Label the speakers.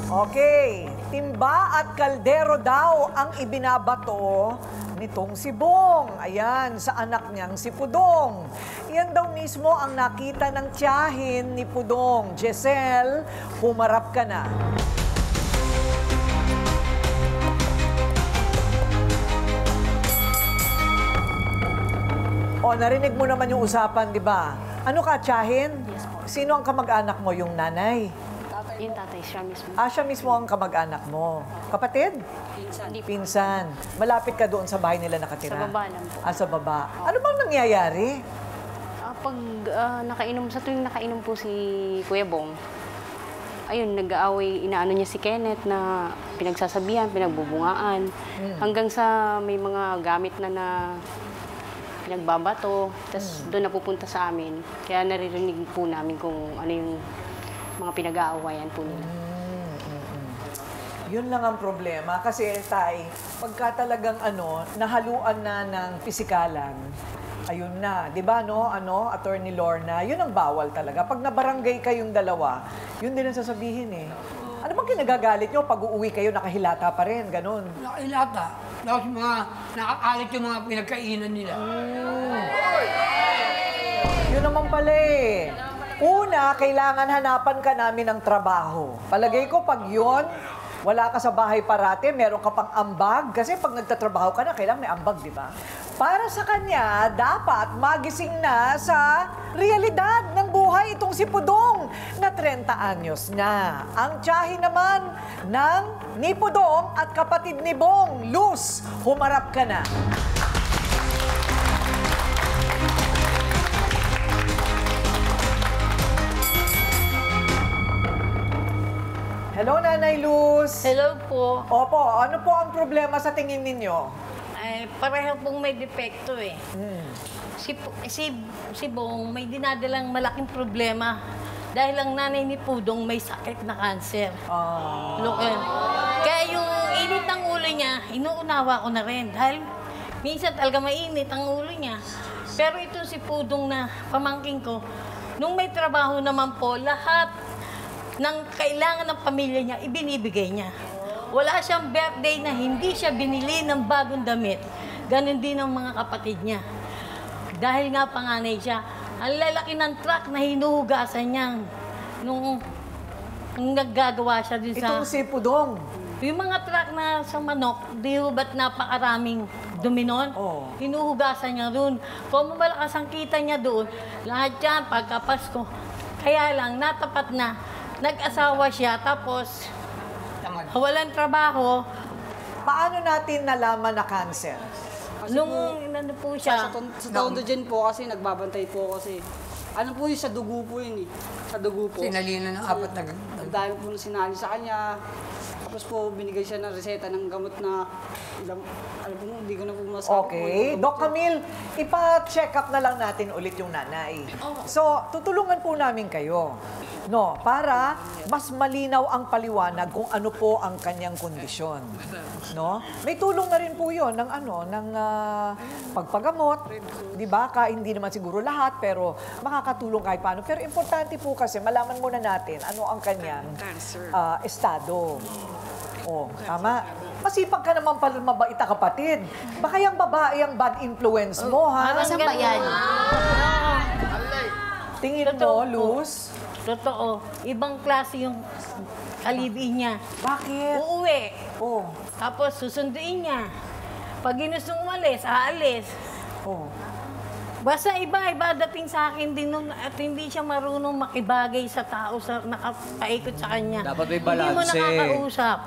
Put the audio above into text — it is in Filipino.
Speaker 1: Okay, timba at kaldero daw ang ibinabato nitong si Bong. Ayan, sa anak niyang si Pudong. Iyan daw mismo ang nakita ng tiyahin ni Pudong. Jessel, humarap ka na. O, narinig mo naman yung usapan, di ba? Ano ka, tiyahin?
Speaker 2: Yes po.
Speaker 1: Sino ang kamag-anak mo? Yung nanay?
Speaker 2: Yung tatay, siya mismo.
Speaker 1: Ah, siya mismo ang kamag-anak mo. Kapatid?
Speaker 2: Hindi po.
Speaker 1: Pinsan. Malapit ka doon sa bahay nila nakatira?
Speaker 2: Sa baba lang po.
Speaker 1: Ah, sa baba. Ano bang nangyayari?
Speaker 2: Pag nakainom, sa tuwing nakainom po si Kuya Bong, ayun, nag-aaway, inaano niya si Kenneth na pinagsasabihan, pinagbubungaan. Hanggang sa may mga gamit na pinagbabato, tapos doon napupunta sa amin. Kaya naririnig po namin kung ano yung mga pinag-aawayan po nila.
Speaker 1: Yun lang ang problema. Kasi, Tay, pagka talagang nahaluan na ng pisikalan, ayun na. Di ba, Attorney Lorna, yun ang bawal talaga. Pag nabarangay kayong dalawa, yun din ang sasabihin eh. Ano bang kinagagalit nyo pag uuwi kayo, nakahilata pa rin, ganun?
Speaker 3: Nakahilata. Tapos nakakalit yung mga pinagkainan nila.
Speaker 1: Yun naman pala eh. Una, kailangan hanapan ka namin ng trabaho. Palagay ko pag yun, wala ka sa bahay parate, meron ka pang ambag. Kasi pag nagtatrabaho ka na, kailangan may ambag, di ba? Para sa kanya, dapat magising na sa realidad ng buhay itong si Pudong na 30 anyos na. Ang tiyahin naman ng ni Pudong at kapatid ni Bong, Luz, humarap ka na. Hello, Nanay Luz.
Speaker 4: Hello po.
Speaker 1: Opo, ano po ang problema sa tingin ninyo?
Speaker 4: Ay, pareho pong may depekto eh. Si Bong may dinadalang malaking problema dahil ang nanay ni Pudong may sakit na kanser. Kaya yung init ng ulo niya, inuunawa ko na rin dahil minsan talaga mainit ang ulo niya. Pero ito si Pudong na pamangking ko, nung may trabaho naman po, lahat ng kailangan ng pamilya niya, ibinibigay niya. Wala siyang birthday na hindi siya binili ng bagong damit. Ganon din ang mga kapatid niya. Dahil nga panganay siya, ang lalaki ng truck na hinuhugasan niya nung naggagawa siya din sa...
Speaker 1: Itong si Pudong.
Speaker 4: Yung mga truck na sa manok, di ho ba't napakaraming duminon?
Speaker 1: Oo.
Speaker 4: Hinuhugasan niya doon. Kung malakas ang kita niya doon, lahat yan, pagkapasko. Kaya lang, natapat na, nag-asawa siya, tapos walang trabaho.
Speaker 1: Paano natin nalaman na cancer?
Speaker 4: Nung ano po siya,
Speaker 5: Sa Tondo dyan po kasi, nagbabantay po kasi. Ano po yun, sa dugo po yun eh. Sa dugo po.
Speaker 3: Sinalina ng apat na
Speaker 5: Ang dami po na sinali sa kanya. Tapos po, binigay siya ng reseta ng gamot na, ano po, hindi ko na po masabi.
Speaker 1: Okay. Doc Camille, ipa-check up na lang natin ulit yung nanay. So, tutulungan po namin kayo. No, para mas malinaw ang paliwanag kung ano po ang kanyang kondisyon. No? May tulong na rin po 'yon ng pagpagamot, 'di ba? Hindi naman siguro lahat, pero makakatulong kahit paano. Pero importante po kasi malaman muna natin ano ang kanyang estado. Oh, tama. Masipag ka naman pala, mabait na kapatid. Baka yung babae ang bad influence mo, ha?
Speaker 4: Saan ba yan?
Speaker 1: Tingin mo, Luz?
Speaker 4: Totoo. Ibang klase yung kalibin niya.
Speaker 1: Bakit?
Speaker 4: Uuwi.
Speaker 1: Oh.
Speaker 4: Tapos susunduin niya. Pag ginustong umalis, aalis.
Speaker 1: Oh.
Speaker 4: Basta iba dating sa akin din nun at hindi siya marunong makibagay sa tao sa nakapaikot sa kanya.
Speaker 6: Dapat may
Speaker 4: Hindi mo
Speaker 6: balanse.
Speaker 4: nakakausap.